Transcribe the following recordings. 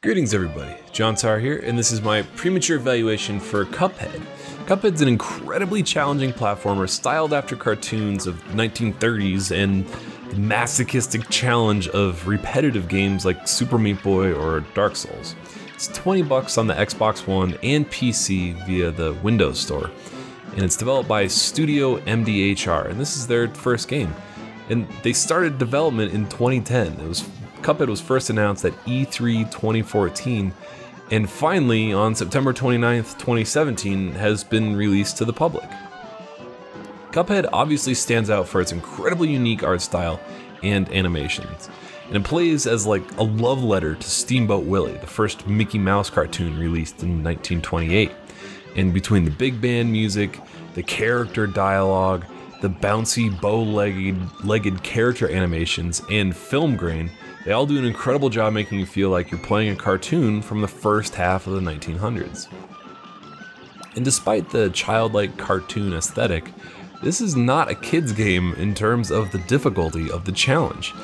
Greetings everybody, John Tar here, and this is my premature evaluation for Cuphead. Cuphead's an incredibly challenging platformer styled after cartoons of 1930s and the masochistic challenge of repetitive games like Super Meat Boy or Dark Souls. It's $20 on the Xbox One and PC via the Windows Store, and it's developed by Studio MDHR, and this is their first game. And they started development in 2010. Cuphead was first announced at E3 2014, and finally on September 29th, 2017 has been released to the public. Cuphead obviously stands out for its incredibly unique art style and animations, and it plays as like a love letter to Steamboat Willie, the first Mickey Mouse cartoon released in 1928. And between the big band music, the character dialogue, the bouncy bow-legged character animations, and film grain, they all do an incredible job making you feel like you're playing a cartoon from the first half of the 1900s. And despite the childlike cartoon aesthetic, this is not a kid's game in terms of the difficulty of the challenge.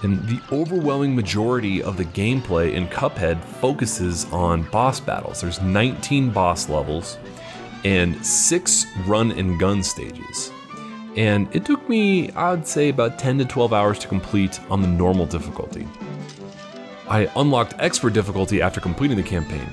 And the overwhelming majority of the gameplay in Cuphead focuses on boss battles. There's 19 boss levels and 6 run and gun stages. And it took me, I'd say, about 10 to 12 hours to complete on the normal difficulty. I unlocked expert difficulty after completing the campaign,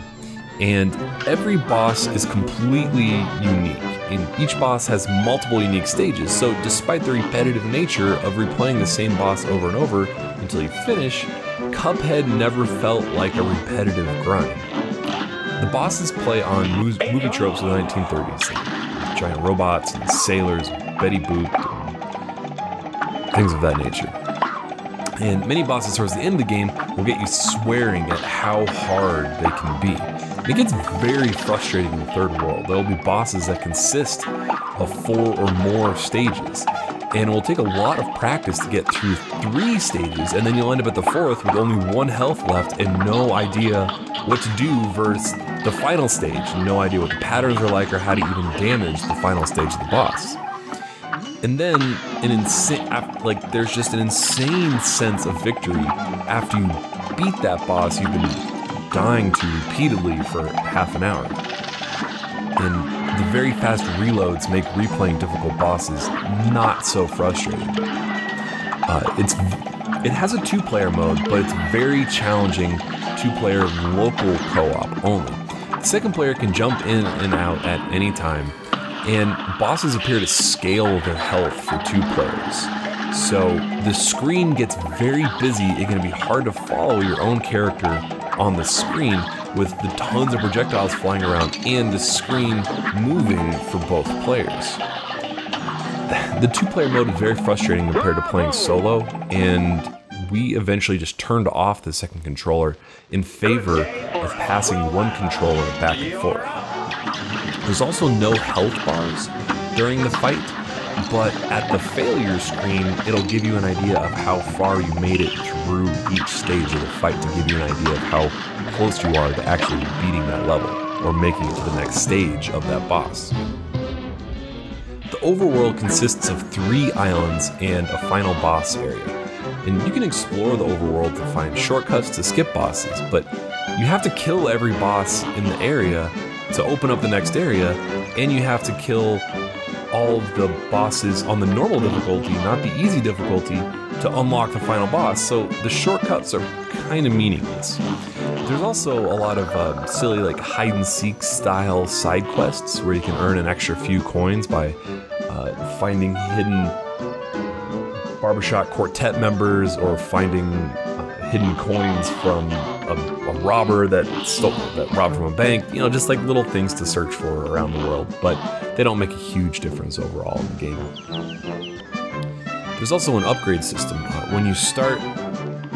and every boss is completely unique, and each boss has multiple unique stages, so despite the repetitive nature of replaying the same boss over and over until you finish, Cuphead never felt like a repetitive grind. The bosses play on movie tropes of the 1930s, like giant robots and sailors, Betty Boop, and things of that nature. And many bosses towards the end of the game will get you swearing at how hard they can be. And it gets very frustrating in the third world. There will be bosses that consist of 4 or more stages, and it will take a lot of practice to get through 3 stages, and then you'll end up at the 4th with only 1 health left and no idea what to do versus the final stage, no idea what the patterns are like or how to even damage the final stage of the boss. And then there's just an insane sense of victory after you beat that boss you've been dying to repeatedly for half an hour. And the very fast reloads make replaying difficult bosses not so frustrating. It has a 2-player mode, but it's very challenging 2-player local co-op only. The second player can jump in and out at any time, and bosses appear to scale their health for 2 players. So the screen gets very busy. It can be hard to follow your own character on the screen with the tons of projectiles flying around and the screen moving for both players. The 2-player mode is very frustrating compared to playing solo, and we eventually just turned off the second controller in favor of passing one controller back and forth. There's also no health bars during the fight, but at the failure screen, it'll give you an idea of how far you made it through each stage of the fight to give you an idea of how close you are to actually beating that level or making it to the next stage of that boss. The overworld consists of 3 islands and a final boss area, and you can explore the overworld to find shortcuts to skip bosses, but you have to kill every boss in the area to open up the next area, and you have to kill all of the bosses on the normal difficulty, not the easy difficulty, to unlock the final boss, so the shortcuts are kind of meaningless. There's also a lot of silly like hide-and-seek style side quests where you can earn an extra few coins by finding hidden barbershop quartet members or finding hidden coins from a robber that robbed from a bank, just like little things to search for around the world, but they don't make a huge difference overall in the game. There's also an upgrade system. When you start,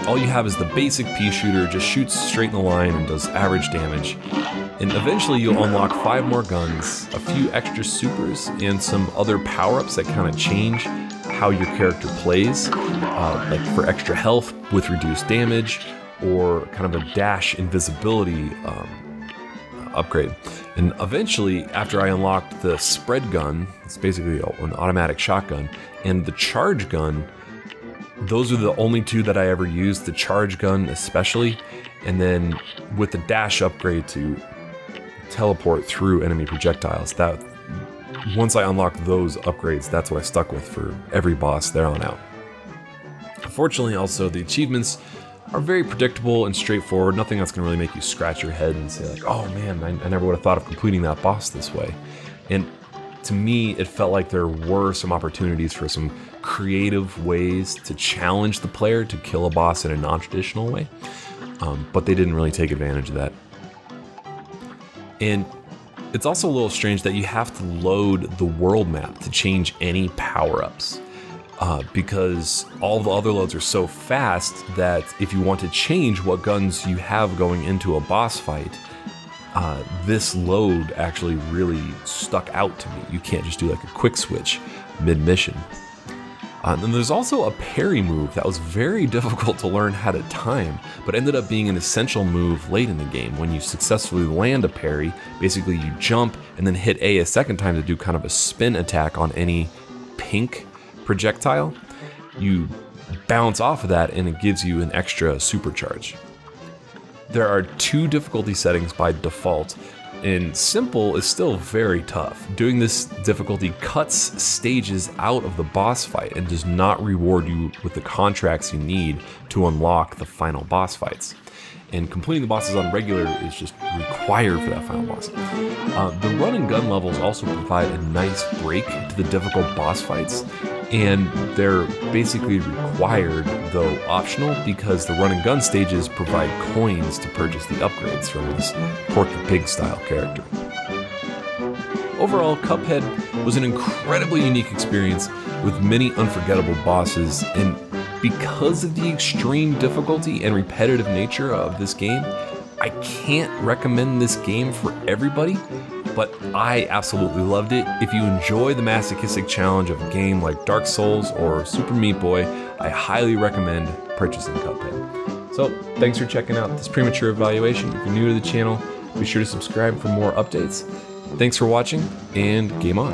all you have is the basic pea shooter, just shoots straight in the line and does average damage. And eventually you'll unlock 5 more guns, a few extra supers, and some other power-ups that kind of change how your character plays, like for extra health with reduced damage, or kind of a dash invisibility upgrade. And eventually, after I unlocked the spread gun, it's basically an automatic shotgun, and the charge gun, those are the only 2 that I ever used, the charge gun especially, and then with the dash upgrade to teleport through enemy projectiles. That once I unlocked those upgrades, that's what I stuck with for every boss there on out. Unfortunately, also, the achievements are very predictable and straightforward. Nothing that's going to really make you scratch your head and say like, oh man, I never would have thought of completing that boss this way. And to me, it felt like there were some opportunities for some creative ways to challenge the player to kill a boss in a non-traditional way, but they didn't really take advantage of that. And it's also a little strange that you have to load the world map to change any power-ups. Because all the other loads are so fast that if you want to change what guns you have going into a boss fight, this load actually really stuck out to me. You can't just do like a quick switch mid-mission. And then there's also a parry move that was very difficult to learn how to time, but ended up being an essential move late in the game. When you successfully land a parry, basically you jump and then hit A a second time to do kind of a spin attack on any pink projectile. You bounce off of that and it gives you an extra supercharge. There are 2 difficulty settings by default, and simple is still very tough. Doing this difficulty cuts stages out of the boss fight and does not reward you with the contracts you need to unlock the final boss fights. And completing the bosses on regular is just required for that final boss. The run and gun levels also provide a nice break to the difficult boss fights, and they're basically required, though optional, because the run and gun stages provide coins to purchase the upgrades from this Porky Pig style character. Overall, Cuphead was an incredibly unique experience with many unforgettable bosses, and because of the extreme difficulty and repetitive nature of this game, I can't recommend this game for everybody, but I absolutely loved it. If you enjoy the masochistic challenge of a game like Dark Souls or Super Meat Boy, I highly recommend purchasing Cuphead. So, thanks for checking out this Premature evaluation. If you're new to the channel, be sure to subscribe for more updates. Thanks for watching, and game on.